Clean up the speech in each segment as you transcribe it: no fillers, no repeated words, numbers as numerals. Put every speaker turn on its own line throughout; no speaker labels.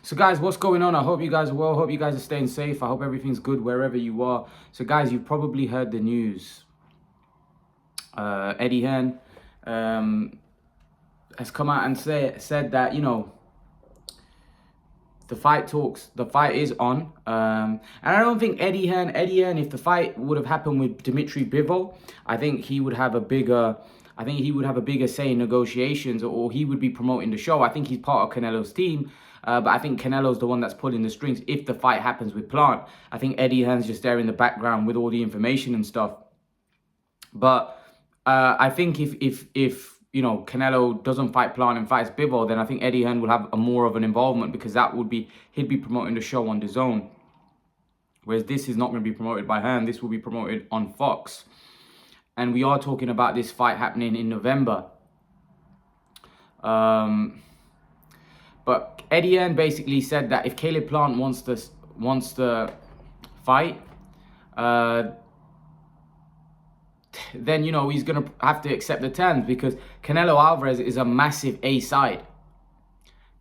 So guys, what's going on? I hope you guys are well. Hope you guys are staying safe. I hope everything's good wherever you are. So guys, you've probably heard the news. Eddie Hearn has come out and said that, the fight is on. And I don't think Eddie Hearn, if the fight would have happened with Dimitri Bivol, I think he would have a bigger say in negotiations, or he would be promoting the show. I think he's part of Canelo's team. But I think Canelo's the one that's pulling the strings if the fight happens with Plant. I think Eddie Hearn's just there in the background with all the information and stuff. But I think if Canelo doesn't fight Plant and fights Bivol, then I think Eddie Hearn will have more of an involvement, because he'd be promoting the show on DAZN. Whereas this is not going to be promoted by Hearn. This will be promoted on Fox. And we are talking about this fight happening in November. But Eddie Hearn basically said that if Caleb Plant wants to fight, then he's gonna have to accept the terms, because Canelo Alvarez is a massive A side.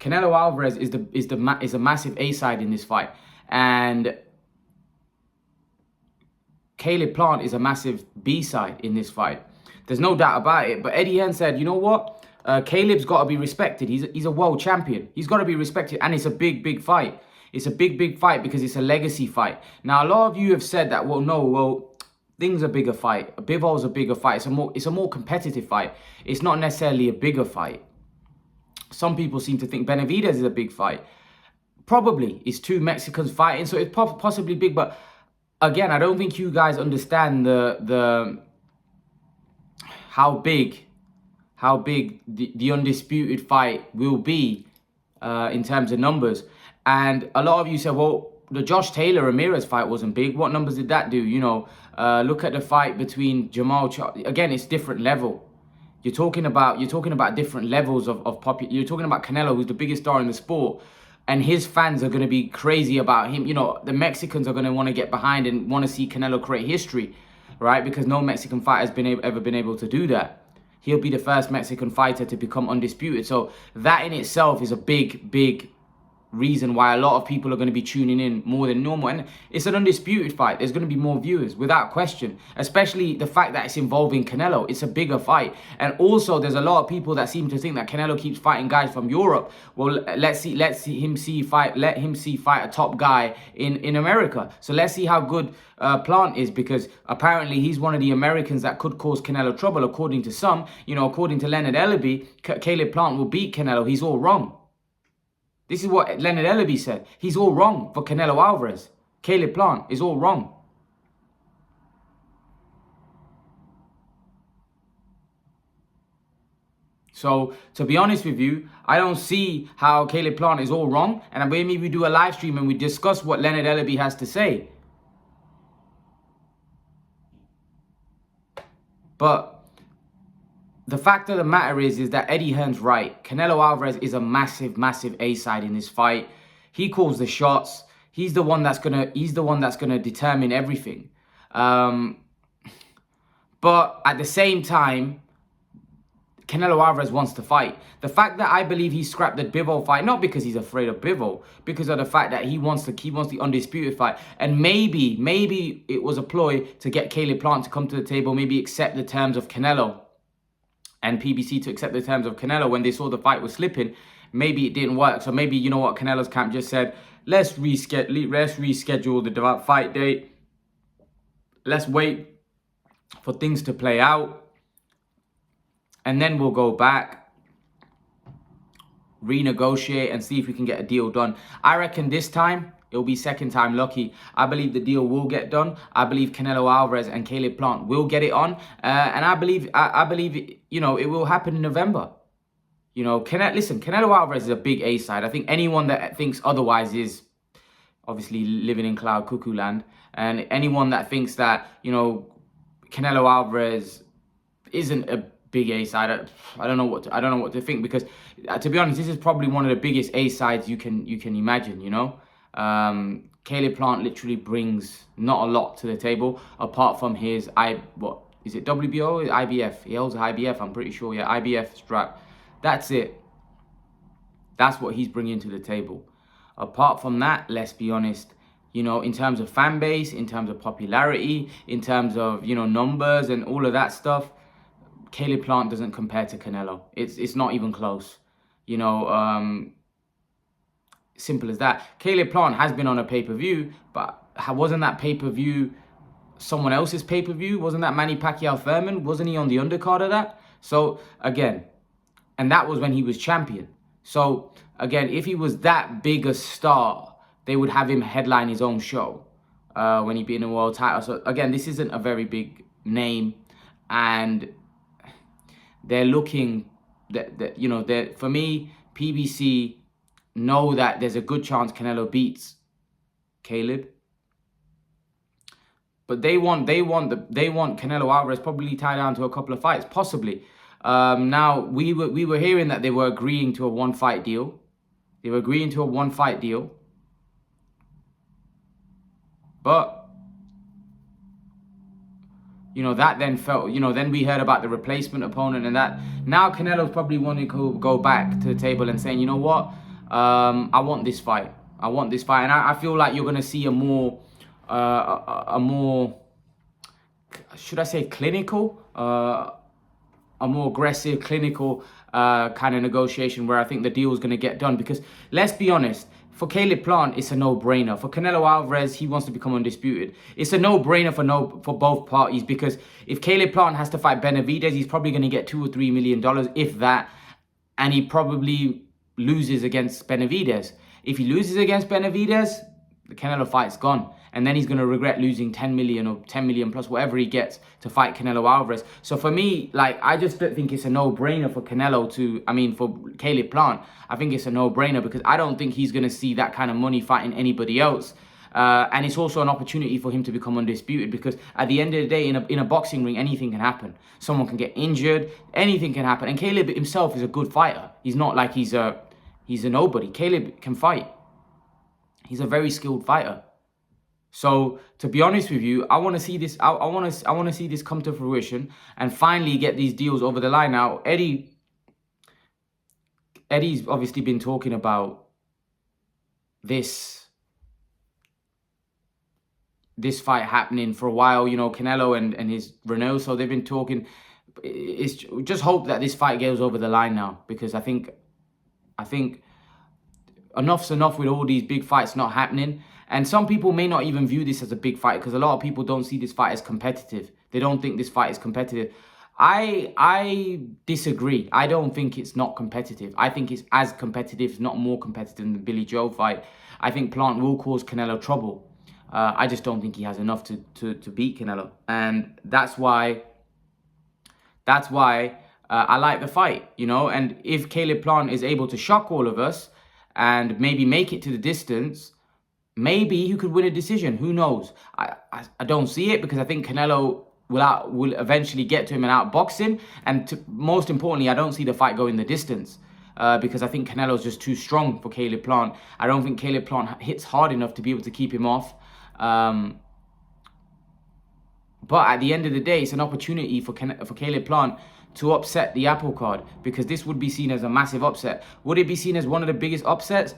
Canelo Alvarez is a massive A side in this fight, and Caleb Plant is a massive B side in this fight. There's no doubt about it. But Eddie Hearn said, you know what? Caleb's got to be respected. He's a world champion. He's got to be respected. And it's a big fight. It's a big fight because it's a legacy fight. Now, a lot of you have said that, things are bigger fight. Bivol's a bigger fight. It's a more competitive fight. It's not necessarily a bigger fight. Some people seem to think Benavidez is a big fight. Probably. It's two Mexicans fighting, so it's possibly big. But again, I don't think you guys understand how big the undisputed fight will be in terms of numbers. And a lot of you said, well, the Josh Taylor Ramirez fight wasn't big. What numbers did that do? Look at the fight between Jamal Charles. Again, it's different level. You're talking about different levels of popularity. You're talking about Canelo, who's the biggest star in the sport, and his fans are going to be crazy about him. The Mexicans are going to want to get behind and want to see Canelo create history, right? Because no Mexican fighter has ever been able to do that. He'll be the first Mexican fighter to become undisputed. So that in itself is a big reason why a lot of people are going to be tuning in more than normal. And it's an undisputed fight. There's going to be more viewers, without question. Especially the fact that it's involving Canelo. It's a bigger fight. And also, there's a lot of people that seem to think that Canelo keeps fighting guys from Europe. Well, let him see fight a top guy in America. So let's see how good Plant is, because apparently he's one of the Americans that could cause Canelo trouble, according to some. According to Leonard Ellaby, Caleb Plant will beat Canelo. He's all wrong. This is what Leonard Ellaby said. He's all wrong for Canelo Alvarez. Caleb Plant is all wrong. So, to be honest with you, I don't see how Caleb Plant is all wrong. And maybe we do a live stream and we discuss what Leonard Ellaby has to say. But the fact of the matter is that Eddie Hearn's right. Canelo Alvarez is a massive A side in this fight. He calls the shots. He's the one that's gonna determine everything. But at the same time, Canelo Alvarez wants to fight. The fact that I believe he scrapped the Bivol fight, not because he's afraid of Bivol, because of the fact that he wants the undisputed fight. And maybe it was a ploy to get Caleb Plant to come to the table, maybe accept the terms of Canelo. And PBC to accept the terms of Canelo when they saw the fight was slipping. Maybe it didn't work. So maybe, Canelo's camp just said, let's reschedule the fight date. Let's wait for things to play out. And then we'll go back, renegotiate, and see if we can get a deal done. I reckon this time, it'll be second time lucky. I believe the deal will get done. I believe Canelo Alvarez and Caleb Plant will get it on. And I believe it will happen in November. Canelo Alvarez is a big A side. I think anyone that thinks otherwise is obviously living in cloud cuckoo land. And anyone that thinks that, Canelo Alvarez isn't a big A side, I don't know what to think, because to be honest, this is probably one of the biggest A sides you can imagine, Caleb Plant literally brings not a lot to the table apart from his is it WBO? IBF. He holds IBF, I'm pretty sure. Yeah, IBF strap. That's it. That's what he's bringing to the table. apart from that, let's be honest, you know, in terms of fan base, in terms of popularity, in terms of, you know, numbers and all of that stuff, Caleb Plant doesn't compare to Canelo. It's not even close. You know, simple as that. Caleb Plant has been on a pay-per-view, but wasn't that pay-per-view someone else's pay-per-view? Wasn't that Manny Pacquiao Thurman? Wasn't he on the undercard of that? So, again, and that was when he was champion. So, again, if he was that big a star, they would have him headline his own show when he beat a world title. So, again, this isn't a very big name. And they're looking, you know, for me, PBC know that there's a good chance Canelo beats Caleb. But they want Canelo Alvarez probably tied down to a couple of fights, possibly. Now we were hearing that they were agreeing to a one-fight deal. They were agreeing to a one-fight deal. But you know, that then felt, you know, then we heard about the replacement opponent and that. Now Canelo's probably wanting to go back to the table and saying, you know what, I want this fight. I want this fight. And I feel like you're going to see a more, should I say clinical, a more aggressive, clinical kind of negotiation where I think the deal is going to get done. Because let's be honest, for Caleb Plant, it's a no-brainer. For Canelo Alvarez, he wants to become undisputed. It's a no-brainer for both parties, because if Caleb Plant has to fight Benavidez, he's probably going to get $2 or $3 million, if that, and he probably loses against Benavidez. If he loses against Benavidez, the Canelo fight's gone. And then he's going to regret losing 10 million or 10 million plus whatever he gets to fight Canelo Alvarez. So for me, like, I just don't think it's a no-brainer for for Caleb Plant. I think it's a no-brainer because I don't think he's going to see that kind of money fighting anybody else. And it's also an opportunity for him to become undisputed, because at the end of the day, in a boxing ring, anything can happen. Someone can get injured, anything can happen. And Caleb himself is a good fighter. He's not like he's a nobody. Caleb can fight. He's a very skilled fighter. So to be honest with you, I want to see this. I want to see this come to fruition and finally get these deals over the line. Now, Eddie's obviously been talking about this fight happening for a while. You know, Canelo and his Renault. So they've been talking. It's just hope that this fight goes over the line now, because I think enough's enough with all these big fights not happening. And some people may not even view this as a big fight, because a lot of people don't see this fight as competitive. They don't think this fight is competitive. I disagree. I don't think it's not competitive. I think it's as competitive, if not more competitive, than the Billy Joe fight. I think Plant will cause Canelo trouble. I just don't think he has enough to beat Canelo. And that's why I like the fight, you know. And if Caleb Plant is able to shock all of us and maybe make it to the distance, maybe he could win a decision. Who knows? I don't see it, because I think Canelo will eventually get to him and outbox him. And most importantly, I don't see the fight going the distance, because I think Canelo's just too strong for Caleb Plant. I don't think Caleb Plant hits hard enough to be able to keep him off. But at the end of the day, it's an opportunity for Caleb Plant to upset the apple card, because this would be seen as a massive upset. Would it be seen as one of the biggest upsets?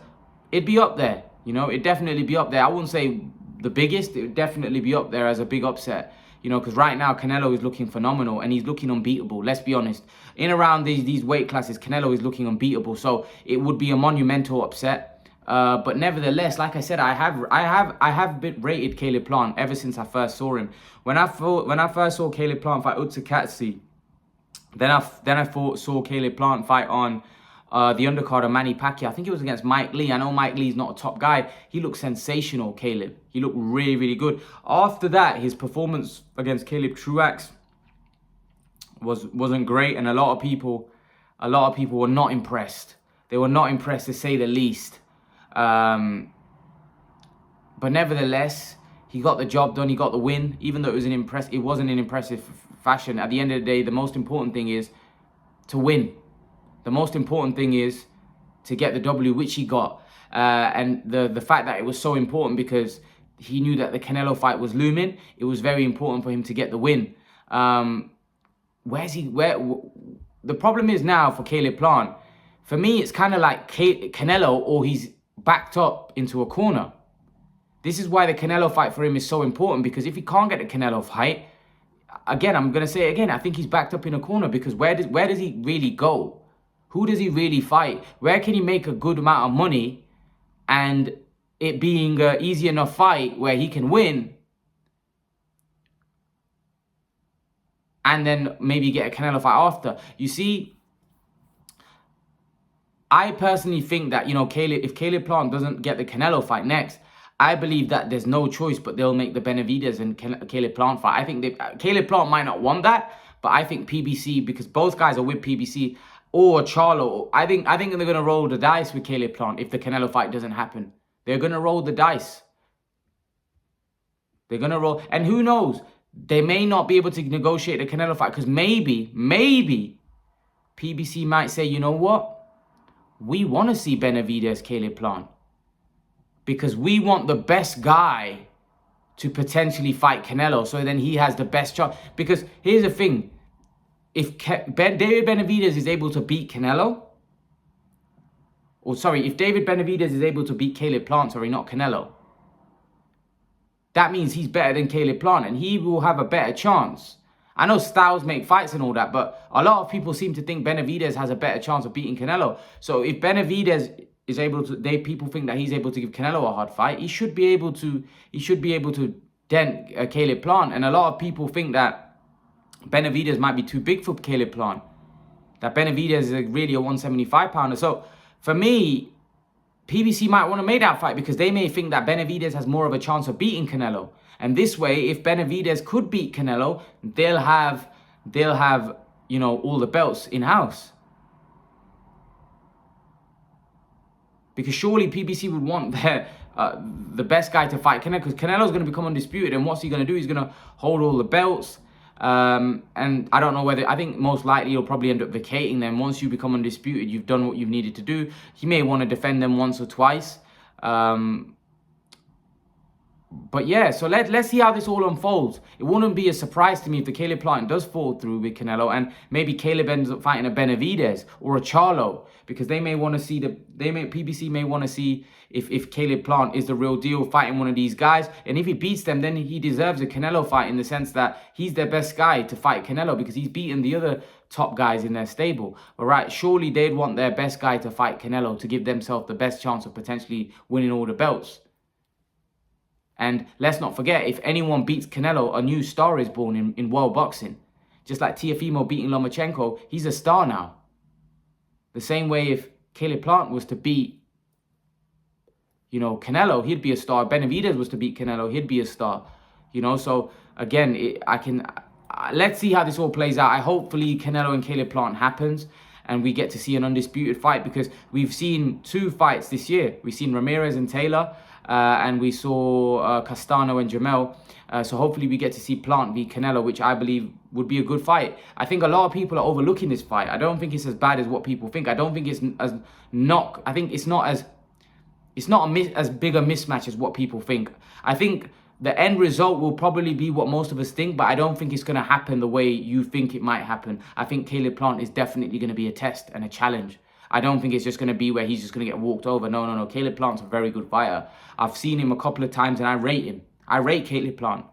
It'd be up there. You know, it'd definitely be up there. I wouldn't say the biggest. It would definitely be up there as a big upset. You know, because right now Canelo is looking phenomenal and he's looking unbeatable. Let's be honest. In around these weight classes, Canelo is looking unbeatable. So it would be a monumental upset. But nevertheless, like I said, I have rated Caleb Plant ever since I first saw him. When I first saw Caleb Plant fight Utsikatsi, then I saw Caleb Plant fight on the undercard of Manny Pacquiao. I think it was against Mike Lee. I know Mike Lee's not a top guy. He looked sensational, Caleb. He looked really, really good. After that, his performance against Caleb Truax wasn't great, and a lot of people were not impressed. They were not impressed, to say the least. But nevertheless, he got the job done. He got the win, even though it wasn't an impressive fashion. At the end of the day, the most important thing is to win. The most important thing is to get the W, which he got. And the fact that it was so important, because he knew that the Canelo fight was looming, it was very important for him to get the win. The problem is now for Caleb Plant, for me, it's kind of like Canelo or he's backed up into a corner. This is why the Canelo fight for him is so important, because if he can't get the Canelo fight, again, I'm going to say it again, I think he's backed up in a corner, because where does he really go? Who does he really fight? Where can he make a good amount of money and it being an easy enough fight where he can win and then maybe get a Canelo fight after? You see, I personally think that, you know, if Caleb Plant doesn't get the Canelo fight next, I believe that there's no choice but they'll make the Benavidez and Caleb Plant fight. I think Caleb Plant might not want that, but I think PBC, because both guys are with PBC, or Charlo, I think they're going to roll the dice with Caleb Plant if the Canelo fight doesn't happen. They're going to roll the dice. They're going to roll. And who knows? They may not be able to negotiate the Canelo fight, because maybe PBC might say, you know what? We want to see Benavidez, Caleb Plant, because we want the best guy to potentially fight Canelo, so then he has the best chance. Because here's the thing. If David Benavidez is able to beat Canelo, if David Benavidez is able to beat Caleb Plant, not Canelo, that means he's better than Caleb Plant and he will have a better chance. I know styles make fights and all that, but a lot of people seem to think Benavidez has a better chance of beating Canelo. So if Benavidez is able to, people think that he's able to give Canelo a hard fight, he should be able to dent Caleb Plant. And a lot of people think that Benavidez might be too big for Caleb Plant, that Benavidez is really a 175 pounder. So for me, PBC might want to make that fight because they may think that Benavidez has more of a chance of beating Canelo. And this way, if Benavidez could beat Canelo, they'll have, you know, all the belts in-house. Because surely PBC would want the best guy to fight Canelo, because Canelo's going to become undisputed. And what's he going to do? He's going to hold all the belts. And I don't know whether, I think most likely he'll probably end up vacating them. Once you become undisputed, you've done what you've needed to do. He may want to defend them once or twice. But yeah, so let's see how this all unfolds. It wouldn't be a surprise to me if the Caleb Plant does fall through with Canelo, and maybe Caleb ends up fighting a Benavidez or a Charlo, because they may want to see PBC may want to see if Caleb Plant is the real deal fighting one of these guys. And if he beats them, then he deserves a Canelo fight, in the sense that he's their best guy to fight Canelo, because he's beaten the other top guys in their stable. All right, surely they'd want their best guy to fight Canelo to give themselves the best chance of potentially winning all the belts. And let's not forget, if anyone beats Canelo, a new star is born in world boxing. Just like Teofimo beating Lomachenko, he's a star now. The same way if Caleb Plant was to beat, you know, Canelo, he'd be a star. Benavidez was to beat Canelo, he'd be a star. You know, so again, let's see how this all plays out. Hopefully Canelo and Caleb Plant happens and we get to see an undisputed fight, because we've seen 2 fights this year. We've seen Ramirez and Taylor, and we saw Castano and Jamel. So hopefully we get to see Plant v Canelo, which I believe would be a good fight. I think a lot of people are overlooking this fight. I don't think it's as bad as what people think. I don't think it's as I think it's not as big a mismatch as what people think. I think the end result will probably be what most of us think, but I don't think it's going to happen the way you think it might happen. I think Caleb Plant is definitely going to be a test and a challenge. I don't think it's just going to be where he's just going to get walked over. No. Caleb Plant's a very good fighter. I've seen him a couple of times and I rate him. I rate Caleb Plant.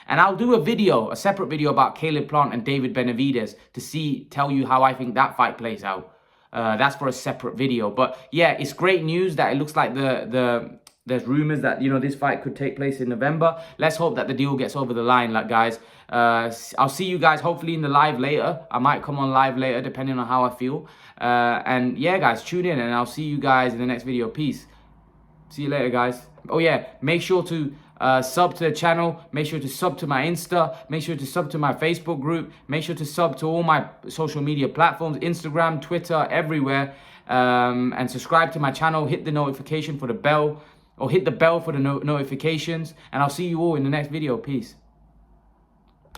And I'll do a separate video about Caleb Plant and David Benavidez to tell you how I think that fight plays out. That's for a separate video. But yeah, it's great news that it looks like there's rumors that, you know, this fight could take place in November. Let's hope that the deal gets over the line, guys. I'll see you guys hopefully in the live later. I might come on live later depending on how I feel. And yeah, guys, tune in and I'll see you guys in the next video. Peace. See you later, guys. Oh yeah, make sure to sub to the channel. Make sure to sub to my Insta. Make sure to sub to my Facebook group. Make sure to sub to all my social media platforms, Instagram, Twitter, everywhere. And subscribe to my channel. Hit the notification for the bell, or hit the bell for the notifications. And I'll see you all in the next video. Peace.